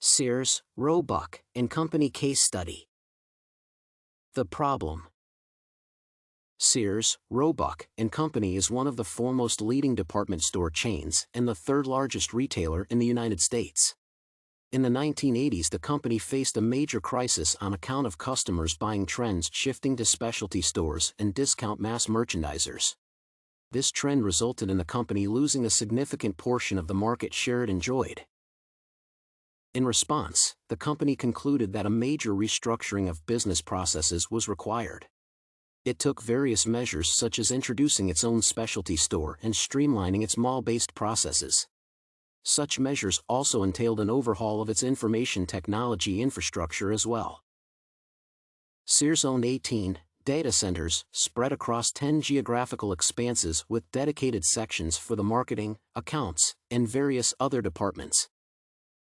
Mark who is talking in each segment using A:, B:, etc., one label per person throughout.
A: Sears, Roebuck and Company case study. The problem. Sears, Roebuck and Company is one of the foremost leading department store chains and the third largest retailer in the United States. In the 1980s, the company faced a major crisis on account of customers' buying trends shifting to specialty stores and discount mass merchandisers. This trend resulted in the company losing a significant portion of the market share it enjoyed. In response, the company concluded that a major restructuring of business processes was required. It took various measures such as introducing its own specialty store and streamlining its mall-based processes. Such measures also entailed an overhaul of its information technology infrastructure as well. Sears owned 18 data centers spread across 10 geographical expanses with dedicated sections for the marketing, accounts, and various other departments.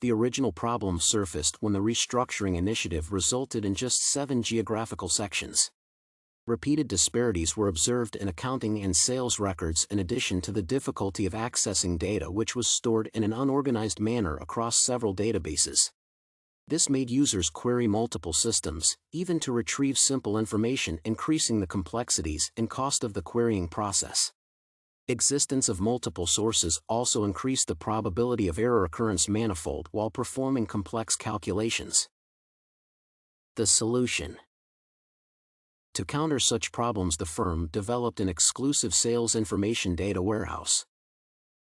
A: The original problem surfaced when the restructuring initiative resulted in just 7 geographical sections. Repeated disparities were observed in accounting and sales records, in addition to the difficulty of accessing data which was stored in an unorganized manner across several databases. This made users query multiple systems, even to retrieve simple information, increasing the complexities and cost of the querying process. Existence of multiple sources also increased the probability of error occurrence manifold while performing complex calculations. The solution. To counter such problems, the firm developed an exclusive sales information data warehouse.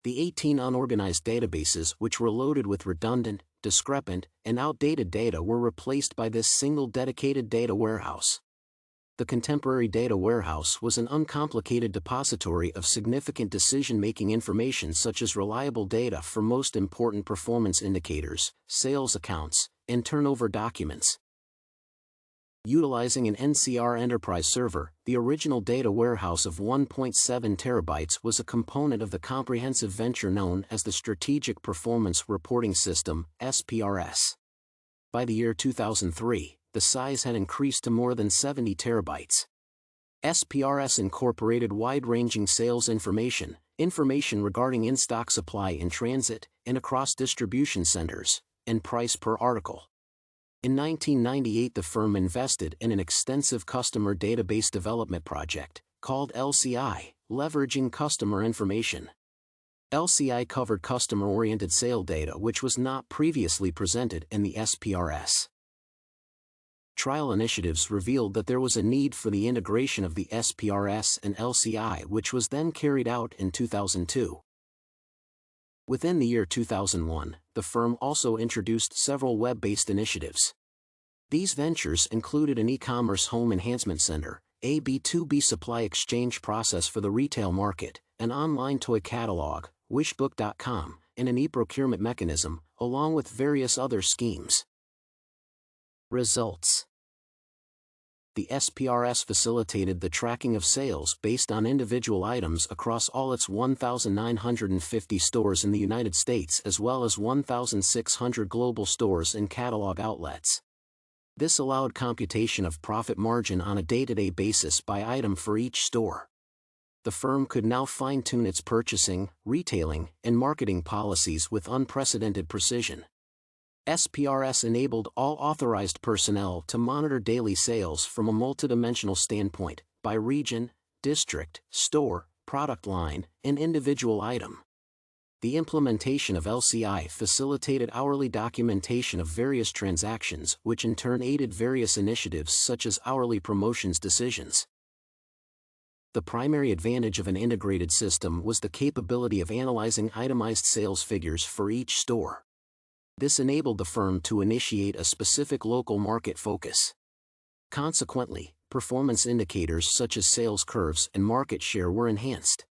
A: The 18 unorganized databases which were loaded with redundant, discrepant, and outdated data were replaced by this single dedicated data warehouse. The contemporary data warehouse was an uncomplicated depository of significant decision-making information such as reliable data for most important performance indicators, sales accounts, and turnover documents. Utilizing an NCR enterprise server, the original data warehouse of 1.7 terabytes was a component of the comprehensive venture known as the Strategic Performance Reporting System, SPRS. By the year 2003, the size had increased to more than 70 terabytes. SPRS incorporated wide-ranging sales information regarding in-stock supply in transit and across distribution centers, and price per article. In 1998, the firm invested in an extensive customer database development project, called LCI, leveraging customer information. LCI covered customer-oriented sale data which was not previously presented in the SPRS. Trial initiatives revealed that there was a need for the integration of the SPRS and LCI, which was then carried out in 2002. Within the year 2001, the firm also introduced several web-based initiatives. These ventures included an e-commerce home enhancement center, a B2B supply exchange process for the retail market, an online toy catalog, wishbook.com, and an e-procurement mechanism, along with various other schemes. Results. The SPRS facilitated the tracking of sales based on individual items across all its 1,950 stores in the United States as well as 1,600 global stores and catalog outlets. This allowed computation of profit margin on a day-to-day basis by item for each store. The firm could now fine-tune its purchasing, retailing, and marketing policies with unprecedented precision. SPRS enabled all authorized personnel to monitor daily sales from a multidimensional standpoint, by region, district, store, product line, and individual item. The implementation of LCI facilitated hourly documentation of various transactions, which in turn aided various initiatives such as hourly promotions decisions. The primary advantage of an integrated system was the capability of analyzing itemized sales figures for each store. This enabled the firm to initiate a specific local market focus. Consequently, performance indicators such as sales curves and market share were enhanced.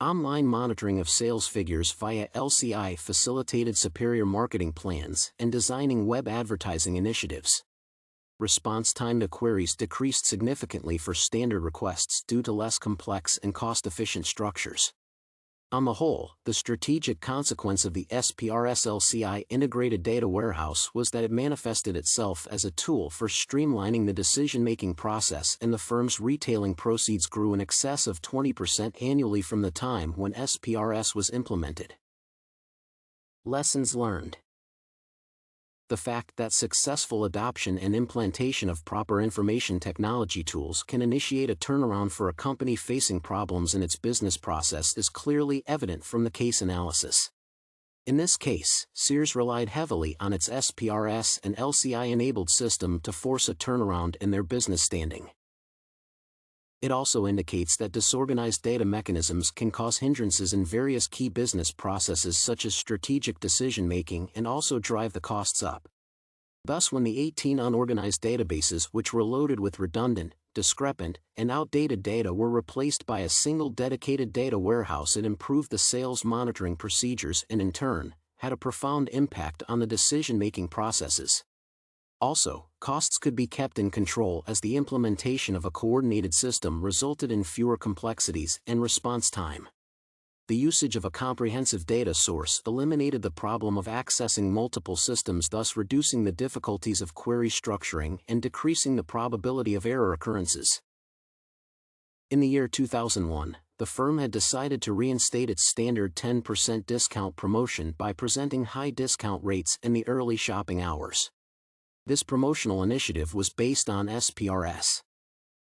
A: Online monitoring of sales figures via LCI facilitated superior marketing plans and designing web advertising initiatives. Response time to queries decreased significantly for standard requests due to less complex and cost-efficient structures. On the whole, the strategic consequence of the SPRS LCI integrated data warehouse was that it manifested itself as a tool for streamlining the decision-making process, and the firm's retailing proceeds grew in excess of 20% annually from the time when SPRS was implemented. Lessons learned. the fact that successful adoption and implementation of proper information technology tools can initiate a turnaround for a company facing problems in its business process is clearly evident from the case analysis. In this case, Sears relied heavily on its SPRS and LCI-enabled system to force a turnaround in their business standing. It also indicates that disorganized data mechanisms can cause hindrances in various key business processes such as strategic decision-making and also drive the costs up. Thus, when the 18 unorganized databases which were loaded with redundant, discrepant, and outdated data were replaced by a single dedicated data warehouse, it improved the sales monitoring procedures and in turn, had a profound impact on the decision-making processes. Also, costs could be kept in control as the implementation of a coordinated system resulted in fewer complexities and response time. The usage of a comprehensive data source eliminated the problem of accessing multiple systems, thus reducing the difficulties of query structuring and decreasing the probability of error occurrences. In the year 2001, the firm had decided to reinstate its standard 10% discount promotion by presenting high discount rates in the early shopping hours. This promotional initiative was based on SPRS.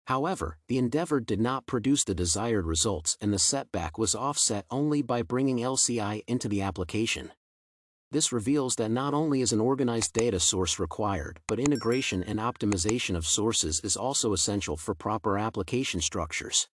A: However, the endeavor did not produce the desired results and the setback was offset only by bringing LCI into the application. This reveals that not only is an organized data source required, but integration and optimization of sources is also essential for proper application structures.